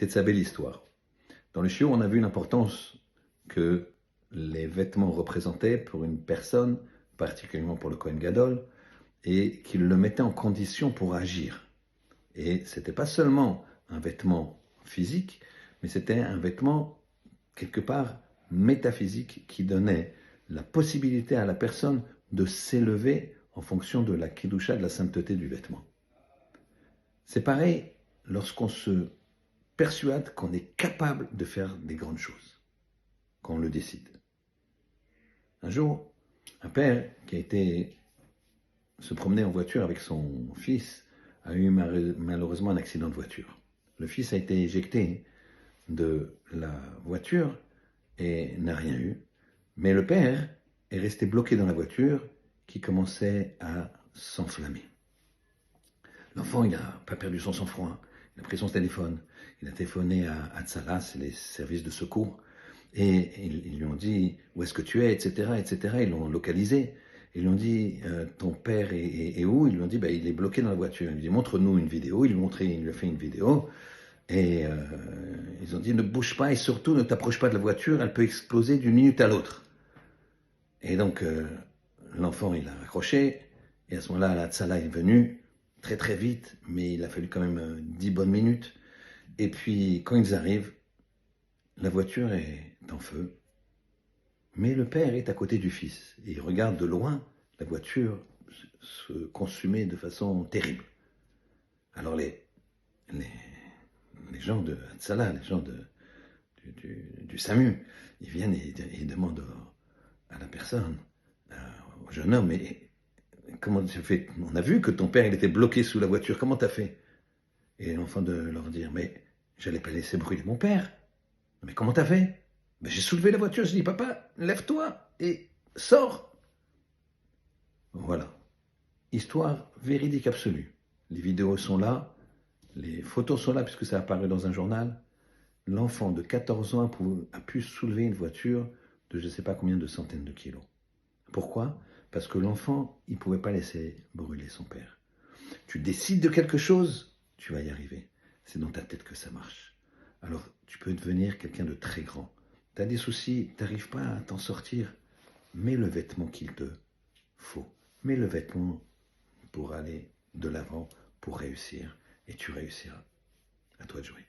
C'était sa belle histoire. Dans le shiur, on a vu l'importance que les vêtements représentaient pour une personne, particulièrement pour le Kohen Gadol, et qu'il le mettait en condition pour agir. Et ce n'était pas seulement un vêtement physique, mais c'était un vêtement quelque part métaphysique qui donnait la possibilité à la personne de s'élever en fonction de la kidusha, de la sainteté du vêtement. C'est pareil lorsqu'on se persuade qu'on est capable de faire des grandes choses, quand on le décide. Un jour, un père qui se promenait en voiture avec son fils a eu malheureusement un accident de voiture. Le fils a été éjecté de la voiture et n'a rien eu, mais le père est resté bloqué dans la voiture qui commençait à s'enflammer. L'enfant, il n'a pas perdu son sang-froid, il a pris son téléphone, il a téléphoné à Hatzalah, c'est les services de secours, et ils lui ont dit où est-ce que tu es, etc., etc. Ils l'ont localisé. Ils lui ont dit ton père est où? Ils lui ont dit il est bloqué dans la voiture. Il lui ont dit montre-nous une vidéo. Il lui a fait une vidéo. Et ils ont dit ne bouge pas et surtout ne t'approche pas de la voiture, elle peut exploser d'une minute à l'autre. Et donc l'enfant il a raccroché. Et à ce moment-là, la Tzala est venue très très vite, mais il a fallu quand même 10 bonnes minutes. Et puis quand ils arrivent, la voiture est en feu, mais le père est à côté du fils. Et il regarde de loin la voiture se consumer de façon terrible. Alors les gens de Hatzalah, les gens du SAMU, ils viennent et ils demandent à la personne, au jeune homme, mais comment tu as fait? On a vu que ton père il était bloqué sous la voiture, comment tu as fait? Et l'enfant de leur dire, mais j'allais pas laisser brûler mon père. Mais comment t'as fait? J'ai soulevé la voiture, je dis, papa, lève-toi et sors. Voilà. Histoire véridique absolue. Les vidéos sont là, les photos sont là puisque ça a apparu dans un journal. L'enfant de 14 ans a pu soulever une voiture de je ne sais pas combien de centaines de kilos. Pourquoi? Parce que l'enfant, il ne pouvait pas laisser brûler son père. Tu décides de quelque chose, tu vas y arriver. C'est dans ta tête que ça marche. Alors, tu peux devenir quelqu'un de très grand. Tu as des soucis, tu n'arrives pas à t'en sortir. Mets le vêtement qu'il te faut. Mets le vêtement pour aller de l'avant, pour réussir. Et tu réussiras. À toi de jouer.